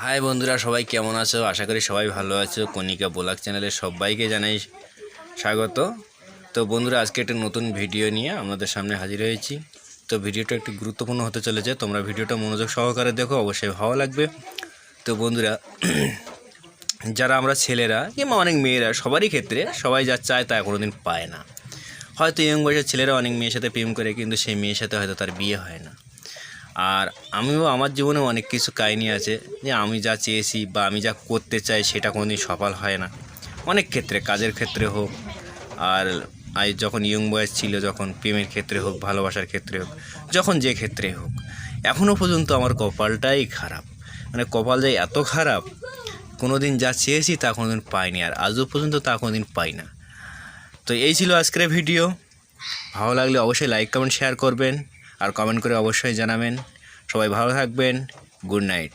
High বন্ধুরা, সবাই কেমন আছো? আশা করি সবাই ভালো আছো। কণিকা ব্লগ চ্যানেলে সবাইকে জানাই স্বাগত। তো বন্ধুরা, আজকে একটা নতুন ভিডিও নিয়ে আমাদের সামনে হাজির হয়েছি। তো ভিডিওটা একটু গুরুত্বপূর্ণ হতে চলেছে, তোমরা ভিডিওটা মনোযোগ সহকারে দেখো, অবশ্যই ভালো লাগবে। তো বন্ধুরা, যারা আমরা ছেলেরা কিংবা অনেক মেয়েরা, সবারই ক্ষেত্রে সবাই যা চায় তা কোনোদিন পায় না। হয়তো ইয়ং বয়সের ছেলেরা অনেক মেয়ের সাথে প্রেম করে, কিন্তু সেই মেয়ের সাথে হয়তো তার বিয়ে হয় না। আর আমিও আমার জীবনে অনেক কিছু কাহিনী আছে যে আমি যা চেয়েছি বা আমি যা করতে চাই সেটা কোনোদিন সফল হয় না। অনেক ক্ষেত্রে, কাজের ক্ষেত্রে হোক, আর যখন ইয়ং বয়স ছিল, যখন প্রেমের ক্ষেত্রে হোক, ভালোবাসার ক্ষেত্রে হোক, যখন যে ক্ষেত্রে হোক, এখনও পর্যন্ত আমার কপালটাই খারাপ। মানে কপাল যে এত খারাপ, কোনো দিন যা চেয়েছি তা কোনো দিন পাইনি, আর আজও পর্যন্ত তা কোনো দিন পাই না। তো এই ছিল আজকের ভিডিও। ভালো লাগলে অবশ্যই লাইক কমেন্ট শেয়ার করবেন, আর কমেন্ট করে অবশ্যই জানাবেন। সবাই ভালো থাকবেন। Good night.